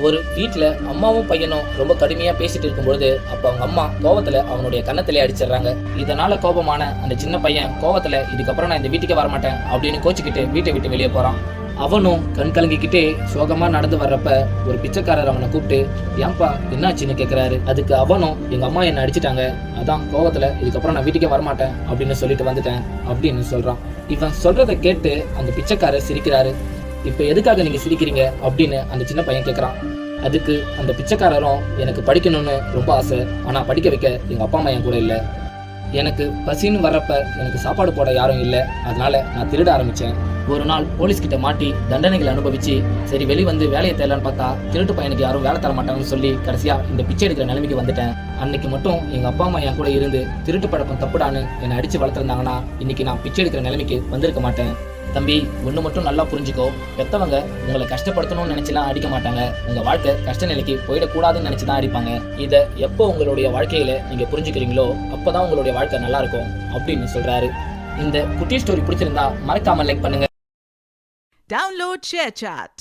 ஒரு வீட்டில் அம்மாவும் பையனும் ரொம்ப கடுமையாக பேசிட்டு இருக்கும்பொழுது அப்போ அவங்க அம்மா கோவத்தில் அவனுடைய கன்னத்திலே அடிச்சிடுறாங்க. இதனால கோபமான அந்த சின்ன பையன் கோவத்தில் இதுக்கப்புறம் நான் இந்த வீட்டுக்கே வரமாட்டேன் அப்படின்னு கோச்சிக்கிட்டு வீட்டை விட்டு வெளியே போகிறான். அவனும் கண் கலங்கிக்கிட்டே சோகமாக நடந்து வர்றப்ப ஒரு பிச்சைக்காரர் அவனை கூப்பிட்டு ஏன்பா என்னாச்சுன்னு கேட்குறாரு. அதுக்கு அவனும் எங்கள் அம்மா என்னை அடிச்சிட்டாங்க, அதான் கோவத்தில் இதுக்கப்புறம் நான் வீட்டுக்கே வரமாட்டேன் அப்படின்னு சொல்லிட்டு வந்துட்டேன் அப்படின்னு சொல்கிறான். இவன் சொல்கிறத கேட்டு அந்த பிச்சைக்காரர் சிரிக்கிறாரு. இப்போ எதுக்காக நீங்கள் சிரிக்கிறீங்க அப்படின்னு அந்த சின்ன பையன் கேட்குறான். அதுக்கு அந்த பிச்சைக்காரரும் எனக்கு படிக்கணும்னு ரொம்ப ஆசை, ஆனால் படிக்க வைக்க எங்கள் அப்பா அம்மா என் கூட இல்லை. எனக்கு பசின்னு வர்றப்ப எனக்கு சாப்பாடு போட யாரும் இல்லை, அதனால நான் திருட ஆரம்பித்தேன். ஒரு நாள் போலீஸ்கிட்ட மாட்டி தண்டனைகள் அனுபவிச்சு சரி வெளி வந்து வேலையை தேடலான்னு பார்த்தா திருட்டு பையனுக்கு யாரும் வேலை தர மாட்டாங்கன்னு சொல்லி கடைசியாக இந்த பிச்சை எடுக்கிற நிலைமைக்கு வந்துட்டேன். அன்னைக்கு மட்டும் எங்கள் அப்பா அம்மா என் கூட இருந்து திருட்டு பழக்கம் தப்புடான்னு என்னை அடித்து வளர்த்துருந்தாங்கன்னா இன்னைக்கு நான் பிச்சை எடுக்கிற நிலைமைக்கு வந்திருக்க மாட்டேன். தம்பி, ஒன்று மட்டும் நல்லா புரிஞ்சுக்கோ, பெற்றவங்க உங்களை கஷ்டப்படுத்தணும்னு நினச்சிலாம் அடிக்க மாட்டாங்க, உங்கள் வாழ்க்கை கஷ்ட நிலைக்கு போயிடக்கூடாதுன்னு நினச்சி தான் அடிப்பாங்க. இதை எப்போ உங்களுடைய வாழ்க்கையில் நீங்கள் புரிஞ்சுக்கிறீங்களோ அப்போ தான் உங்களுடைய வாழ்க்கை நல்லா இருக்கும் அப்படின்னு சொல்கிறாரு. இந்த குட்டி ஸ்டோரி பிடிச்சிருந்தா மறக்காமல் லைக் பண்ணுங்க. Download ShareChat.